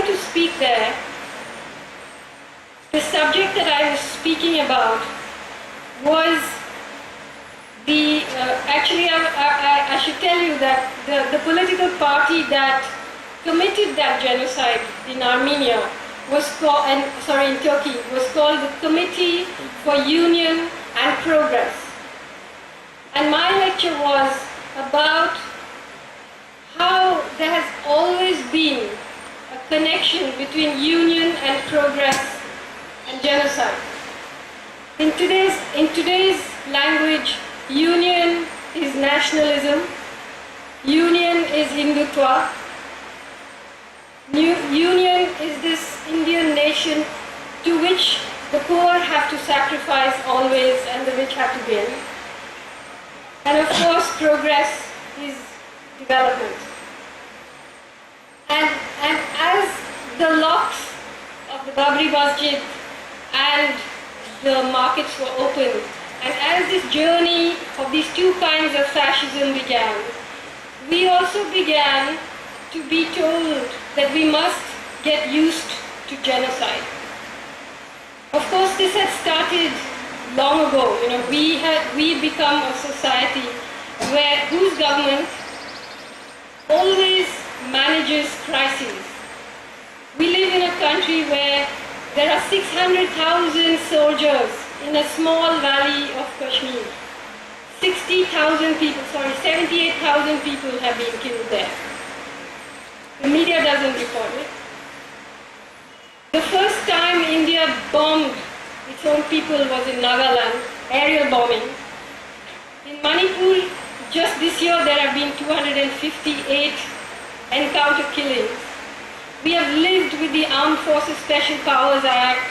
going to speak there, the subject that I was speaking about was the, actually I should tell you that the political party that committed that genocide in Armenia was called, in Turkey, was called the Committee for Union and Progress. And my lecture was about how there has always been a connection between union and progress and genocide. In today's language, union is nationalism, union is Hindutva, union is this Indian nation to which the poor have to sacrifice always and the rich have to gain. And of course, progress is development. And as the locks of the Babri Masjid and the markets were opened, and as this journey of these two kinds of fascism began, we also began to be told that we must get used to genocide. Of course, this had started long ago. You know, we become a society whose government always manages crises. We live in a country where there are 600,000 soldiers in a small valley of Kashmir. 78,000 people have been killed there. The media doesn't report it. The first time India bombed its own people was in Nagaland, aerial bombing. In Manipur, just this year there have been 258 encounter killings. We have lived with the Armed Forces Special Powers Act.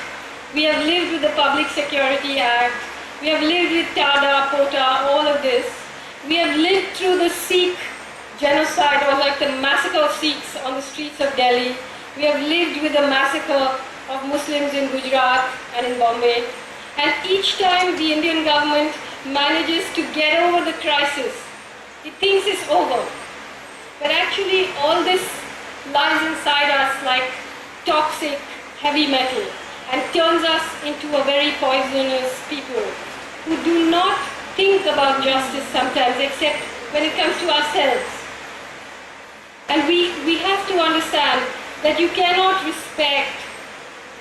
We have lived with the Public Security Act. We have lived with Tada, Pota, all of this. We have lived through the Sikh genocide, or like the massacre of Sikhs on the streets of Delhi. We have lived with the massacre of Muslims in Gujarat and in Bombay. And each time the Indian government manages to get over the crisis, it thinks it's over. But actually all this lies inside us like toxic heavy metal and turns us into a very poisonous people who do not think about justice sometimes except when it comes to ourselves. And we have to understand that you cannot respect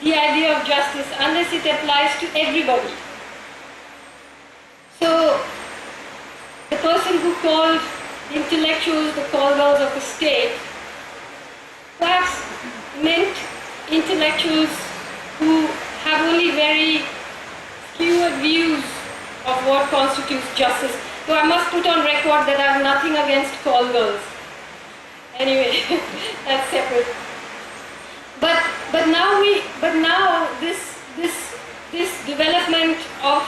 the idea of justice unless it applies to everybody. So the person who called intellectuals the call girls of the state perhaps meant intellectuals who have only very skewed views of what constitutes justice. So I must put on record that I have nothing against call girls. Anyway, that's separate. But now this development of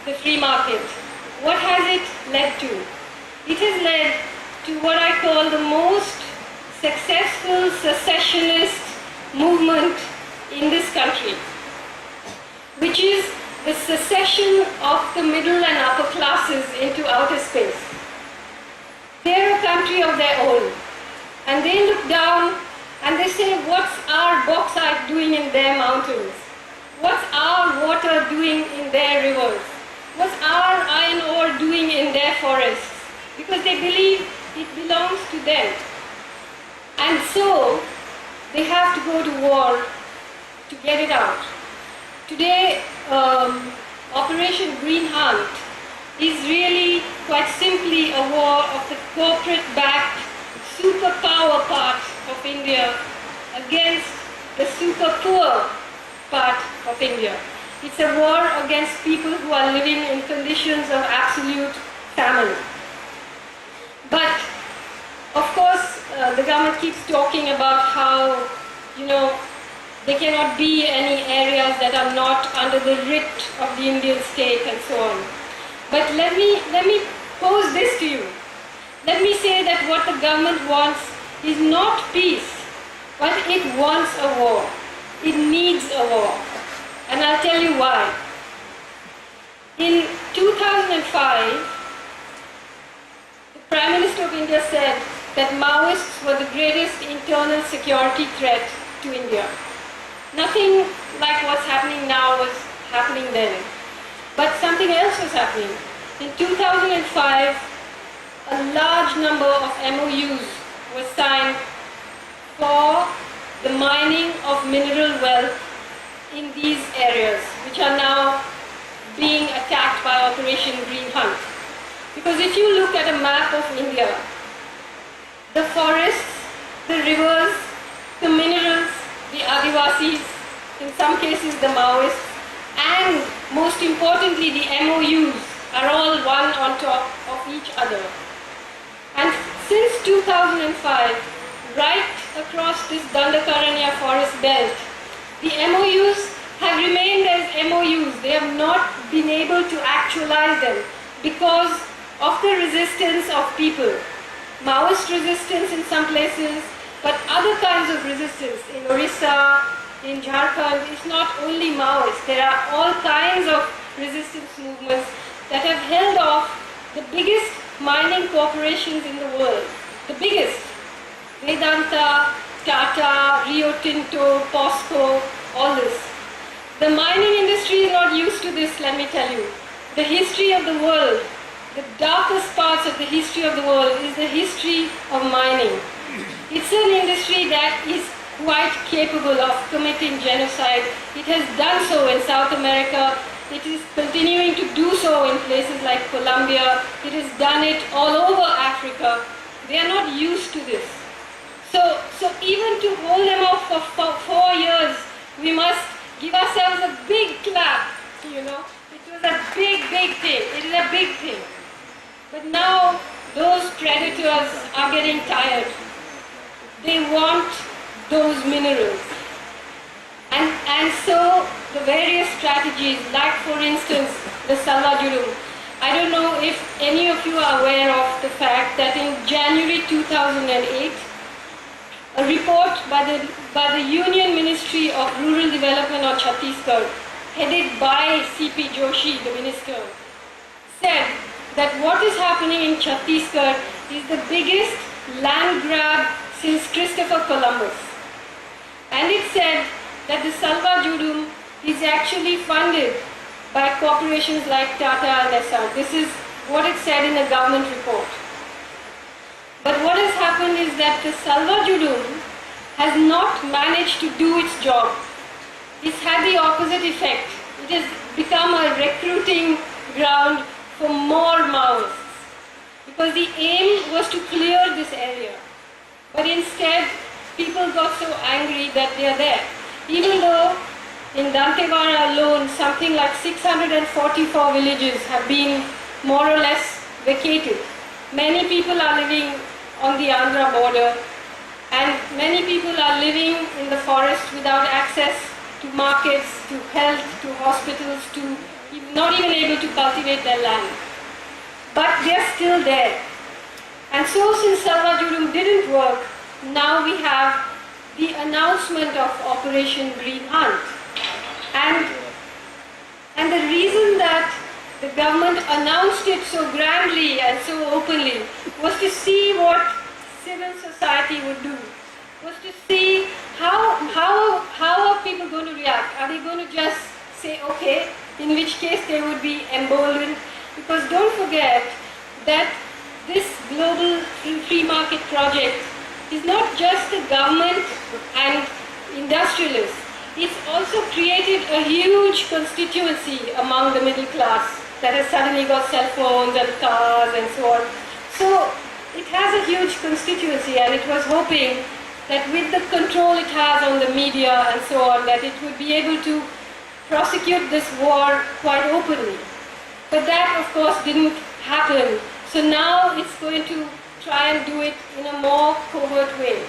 the free market, what has it led to? It has led to what I call the most successful secessionist movement in this country, which is the secession of the middle and upper classes into outer space. They're a country of their own, and they look down and they say, what's our bauxite doing in their mountains? What's our water doing in their rivers? What's our iron ore doing in their forests? Because they believe it belongs to them. And so they have to go to war to get it out. Today, Operation Green Hunt is really quite simply a war of the corporate-backed superpower part of India against the super poor part of India. It's a war against people who are living in conditions of absolute famine. But of course, the government keeps talking about how, there cannot be any areas that are not under the writ of the Indian state and so on. But let me pose this to you. Let me say that what the government wants is not peace, but it wants a war. It needs a war. And I'll tell you why. In 2005, the Prime Minister of India said that Maoists were the greatest internal security threat to India. Nothing like what's happening now was happening then. But something else was happening. In 2005, a large number of MOUs were signed for the mining of mineral wealth in these areas, which are now being attacked by Operation Green Hunt. Because if you look at a map of India, the forests, the rivers, the minerals, the Adivasis, in some cases the Maoists, and most importantly the MOUs are all one on top of each other. And since 2005, right across this Dandakaranya forest belt, the MOUs have remained as MOUs. They have not been able to actualize them because of the resistance of people. Maoist resistance in some places, but other kinds of resistance. In Orissa, in Jharkhand, it's not only Maoist. There are all kinds of resistance movements that have held off the biggest mining corporations in the world. The biggest. Vedanta, Tata, Rio Tinto, POSCO, all this. The mining industry is not used to this, let me tell you. The history of the world, the darkest parts of the history of the world is the history of mining. It's an industry that is quite capable of committing genocide. It has done so in South America. It is continuing to do so in places like Colombia. It has done it all over Africa. They are not used to this. So even to hold them off for 4 years, we must give ourselves a big clap, you know. It was a big thing. It is a big thing. But now those predators are getting tired. They want those minerals. And so the various strategies, like for instance, the Salwa Judum. I don't know if any of you are aware of the fact that in January 2008, a report by the Union Ministry of Rural Development of Chhattisgarh, headed by C.P. Joshi, the minister, said that what is happening in Chhattisgarh is the biggest land grab since Christopher Columbus. And it said that the Salwa Judum is actually funded by corporations like Tata and Nissan. This is what it said in a government report. But what has happened is that the Salwa Judum has not managed to do its job. It's had the opposite effect. It has become a recruiting ground for more Maoists. Because the aim was to clear this area. But instead, people got so angry that they are there. Even though in Dantewada alone, something like 644 villages have been more or less vacated. Many people are living on the Andhra border, and many people are living in the forest without access to markets, to health, to hospitals, to not even able to cultivate their land. But they are still there. And so since Salwa Judum didn't work, now we have the announcement of Operation Green Hunt. And the reason that the government announced it so grandly and so openly was to see what civil society would do, was to see how are people going to react. Are they going to just say okay, in which case they would be emboldened? Because don't forget that this global free market project is not just the government and industrialists. It's also created a huge constituency among the middle class that has suddenly got cell phones and cars and so on. So it has a huge constituency, and it was hoping that with the control it has on the media and so on, that it would be able to prosecute this war quite openly. But that, of course, didn't happen. So now it's going to try and do it in a more covert way.